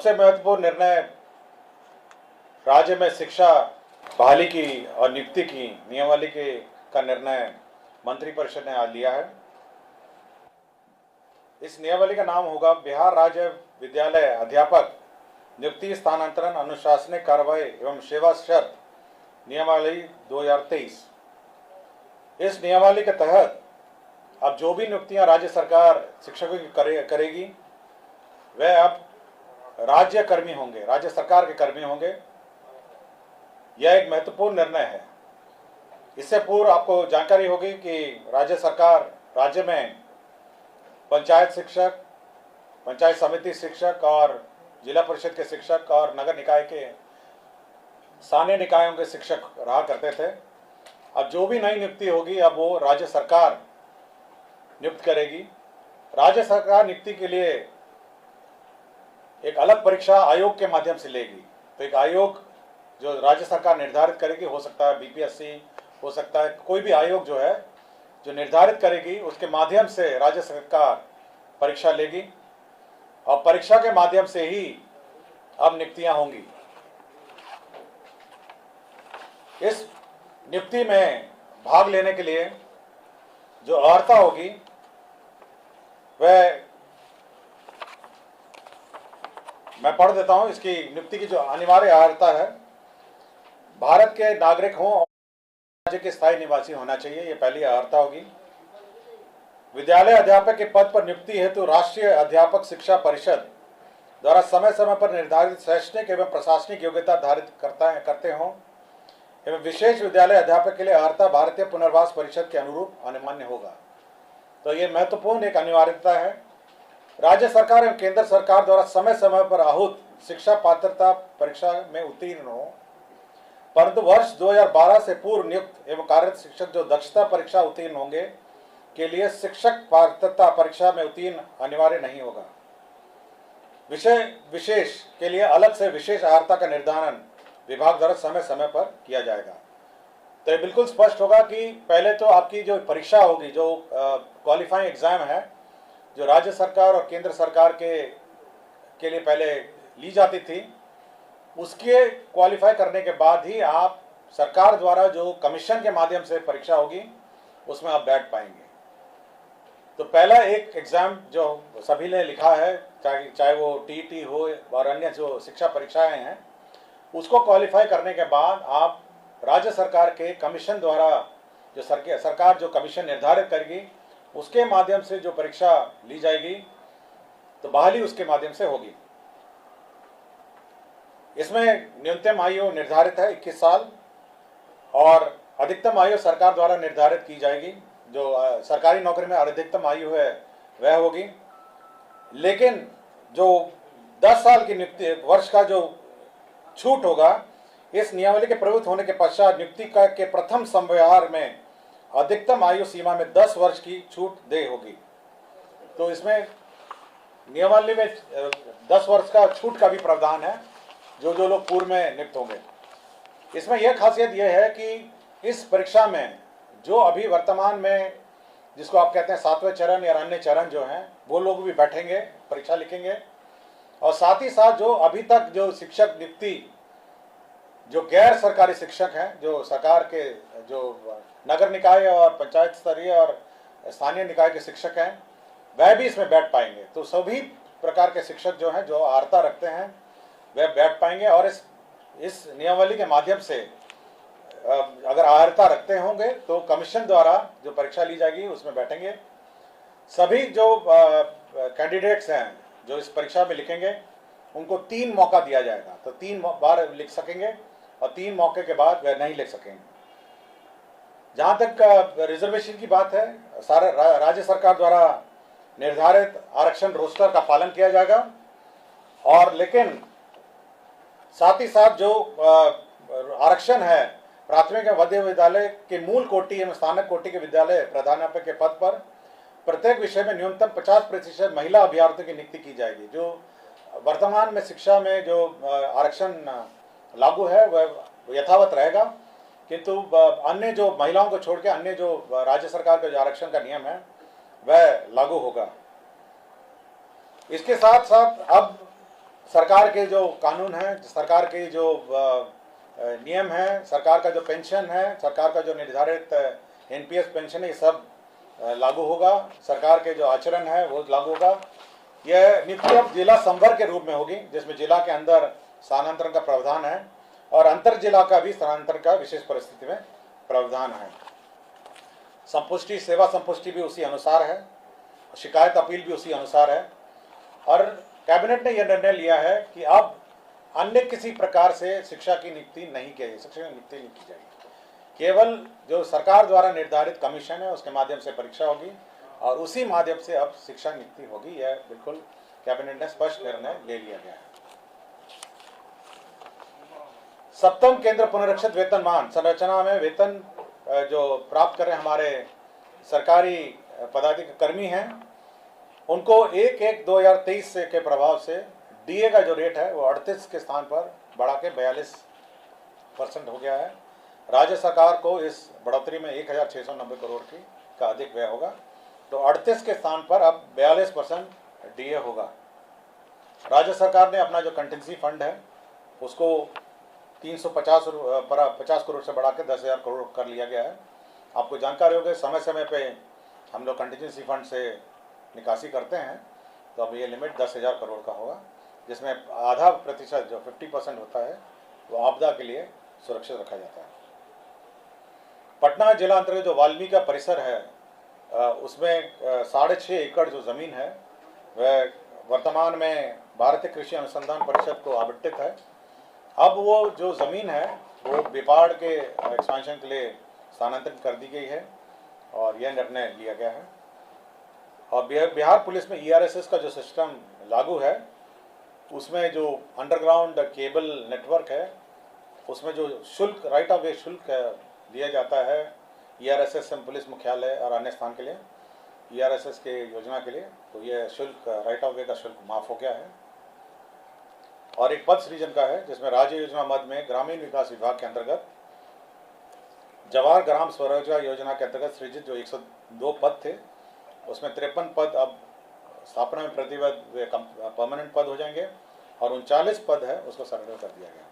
सबसे महत्वपूर्ण निर्णय राज्य में शिक्षा बहाली की और नियुक्ति की नियमावली का निर्णय मंत्रिपरिषद ने आज लिया है। इस नियमावली का नाम होगा बिहार राज्य विद्यालय अध्यापक नियुक्ति स्थानांतरण अनुशासनिक कार्रवाई एवं सेवा शर्त नियमावली 2023। इस नियमावली के तहत अब जो भी नियुक्तियां राज्य सरकार शिक्षकों की करेगी वह अब राज्य कर्मी होंगे, राज्य सरकार के कर्मी होंगे। यह एक महत्वपूर्ण निर्णय है। इससे पूर्व आपको जानकारी होगी कि राज्य सरकार राज्य में पंचायत शिक्षक, पंचायत समिति शिक्षक और जिला परिषद के शिक्षक और नगर निकाय के स्थानीय निकायों के शिक्षक रहा करते थे। अब जो भी नई नियुक्ति होगी अब वो राज्य सरकार नियुक्त करेगी। राज्य सरकार नियुक्ति के लिए एक अलग परीक्षा आयोग के माध्यम से लेगी। तो एक आयोग जो राज्य सरकार निर्धारित करेगी, हो सकता है बीपीएससी, हो सकता है कोई भी आयोग जो है जो निर्धारित करेगी, उसके माध्यम से राज्य सरकार परीक्षा लेगी और परीक्षा के माध्यम से ही अब नियुक्तियां होंगी। इस नियुक्ति में भाग लेने के लिए जो अर्हता होगी वह मैं पढ़ देता हूं। इसकी नियुक्ति की जो अनिवार्य अर्हता है, भारत के नागरिक हों और राज्य के स्थायी निवासी होना चाहिए, ये पहली अर्हता होगी। विद्यालय अध्यापक के पद पर नियुक्ति हेतु राष्ट्रीय अध्यापक शिक्षा परिषद द्वारा समय समय पर निर्धारित शैक्षणिक एवं प्रशासनिक योग्यता धारित करते हों एवं विशेष विद्यालय अध्यापक के लिए अर्हता भारतीय पुनर्वास परिषद के अनुरूप अनुमान्य होगा। तो ये महत्वपूर्ण एक अनिवार्यता है। राज्य सरकार एवं केंद्र सरकार द्वारा समय समय पर आहूत शिक्षा पात्रता परीक्षा में उत्तीर्ण हो, परंतु वर्ष 2012 से पूर्व नियुक्त एवं कार्यरत शिक्षक जो दक्षता परीक्षा उत्तीर्ण होंगे के लिए शिक्षक पात्रता परीक्षा में उत्तीर्ण अनिवार्य नहीं होगा। विषय विशेष के लिए अलग से विशेष अर्हता का निर्धारण विभाग द्वारा समय समय पर किया जाएगा। तो ये बिल्कुल स्पष्ट होगा कि पहले तो आपकी जो परीक्षा होगी, जो क्वालिफाइंग एग्जाम है, जो राज्य सरकार और केंद्र सरकार के लिए पहले ली जाती थी, उसके क्वालिफाई करने के बाद ही आप सरकार द्वारा जो कमीशन के माध्यम से परीक्षा होगी उसमें आप बैठ पाएंगे। तो पहला एक एग्जाम जो सभी ने लिखा है, चाहे वो टीईटी हो और अन्य जो शिक्षा परीक्षाएं हैं, उसको क्वालिफाई करने के बाद आप राज्य सरकार के कमीशन द्वारा जो सरकार जो कमीशन निर्धारित करेगी उसके माध्यम से जो परीक्षा ली जाएगी तो बहाली उसके माध्यम से होगी। इसमें न्यूनतम आयु निर्धारित है 21 साल और अधिकतम आयु सरकार द्वारा निर्धारित की जाएगी। जो सरकारी नौकरी में अधिकतम आयु है वह होगी, लेकिन जो 10 साल की नियुक्ति वर्ष का जो छूट होगा, इस नियमावली के प्रवृत्त होने के पश्चात नियुक्ति के प्रथम संव्यवहार में अधिकतम आयु सीमा में 10 वर्ष की छूट दे होगी। तो इसमें नियमावली में 10 वर्ष का छूट का भी प्रावधान है जो लोग पूर्व में नियुक्त होंगे। इसमें यह खासियत यह है कि इस परीक्षा में जो अभी वर्तमान में जिसको आप कहते हैं 7वें चरण या अन्य चरण जो हैं, वो लोग भी बैठेंगे, परीक्षा लिखेंगे। और साथ ही साथ जो अभी तक जो शिक्षक नियुक्ति जो गैर सरकारी शिक्षक हैं, जो सरकार के जो नगर निकाय और पंचायत स्तरीय और स्थानीय निकाय के शिक्षक हैं, वह भी इसमें बैठ पाएंगे। तो सभी प्रकार के शिक्षक जो हैं, जो अर्हता रखते हैं, वह बैठ पाएंगे। और इस नियमावली के माध्यम से अगर अर्हता रखते होंगे तो कमीशन द्वारा जो परीक्षा ली जाएगी उसमें बैठेंगे। सभी जो कैंडिडेट्स हैं जो इस परीक्षा में लिखेंगे उनको 3 मौका दिया जाएगा। तो 3 बार लिख सकेंगे और 3 मौके के बाद वह नहीं लिख सकेंगे। जहाँ तक रिजर्वेशन की बात है, सारा राज्य सरकार द्वारा निर्धारित आरक्षण रोस्टर का पालन किया जाएगा। और लेकिन साथ ही साथ जो आरक्षण है प्राथमिक एवं मध्य विद्यालय के मूल कोटि एवं स्थानक कोटि के विद्यालय प्रधानाध्यापक के पद पर प्रत्येक विषय में न्यूनतम 50% महिला अभ्यर्थियों की नियुक्ति की जाएगी। जो वर्तमान में शिक्षा में जो आरक्षण लागू है वह यथावत रहेगा, किंतु अन्य जो महिलाओं को छोड़ के अन्य जो राज्य सरकार का जो आरक्षण का नियम है वह लागू होगा। इसके साथ साथ अब सरकार के जो कानून हैं, सरकार के जो नियम हैं, सरकार का जो पेंशन है, सरकार का जो निर्धारित एनपीएस पेंशन है, ये सब लागू होगा। सरकार के जो आचरण है वो लागू होगा। यह नीति अब जिला संवर्ग के रूप में होगी, जिसमें जिला के अंदर स्थानांतरण का प्रावधान है और अंतर जिला का भी स्थानांतरण का विशेष परिस्थिति में प्रावधान है। संपुष्टि, सेवा संपुष्टि भी उसी अनुसार है, शिकायत अपील भी उसी अनुसार है। और कैबिनेट ने यह निर्णय लिया है कि अब अन्य किसी प्रकार से शिक्षा की नियुक्ति नहीं की जाएगी, शिक्षक की नियुक्ति नहीं की जाएगी। केवल जो सरकार द्वारा निर्धारित कमीशन है उसके माध्यम से परीक्षा होगी और उसी माध्यम से अब शिक्षा नियुक्ति होगी। यह बिल्कुल कैबिनेट ने स्पष्ट निर्णय ले लिया गया है। सप्तम केंद्र पुनरीक्षित वेतनमान संरचना में वेतन जो प्राप्त कर रहे हमारे सरकारी पदाधिकारी कर्मी हैं, उनको 1/1/2023 से के प्रभाव से डीए का जो रेट है वो 38 के स्थान पर बढ़ा के 42% हो गया है। राज्य सरकार को इस बढ़ोतरी में 1690 करोड़ का अधिक व्यय होगा, तो 38 के स्थान पर अब 42% डीए होगा। राज्य सरकार ने अपना जो कंटिजेंसी फंड है उसको 350 करोड़ से बढ़ा के 10,000 करोड़ कर लिया गया है। आपको जानकारी होगी, समय समय पे हम लोग कंटिजेंसी फंड से निकासी करते हैं, तो अब ये लिमिट 10,000 करोड़ का होगा, जिसमें आधा प्रतिशत जो 50% होता है वो आपदा के लिए सुरक्षित रखा जाता है। पटना जिला अंतर्गत जो वाल्मीकि का परिसर है उसमें 6.5 एकड़ जो ज़मीन है वह वर्तमान में भारतीय कृषि अनुसंधान परिषद को आवंटित है। अब वो जो ज़मीन है वो बिपाड़ के एक्सपेंशन के लिए स्थानांतरित कर दी गई है और यह निर्णय लिया गया है। और बिहार पुलिस में ईआरएसएस का जो सिस्टम लागू है उसमें जो अंडरग्राउंड केबल नेटवर्क है उसमें जो शुल्क, राइट ऑफ वे शुल्क दिया जाता है ईआरएसएस पुलिस मुख्यालय और अन्य स्थान के लिए, ईआरएसएस के योजना के लिए, तो ये शुल्क, राइट ऑफ वे का शुल्क माफ़ हो गया है। और एक पद सृजन का है जिसमें राज्य योजना मद में ग्रामीण विकास विभाग के अंतर्गत जवाहर ग्राम स्वरोजगार योजना के अंतर्गत सृजित जो 102 पद थे उसमें 53 पद अब स्थापना में प्रतिबद्ध परमानेंट पद हो जाएंगे और 39 पद है उसको सर्वे कर दिया गया।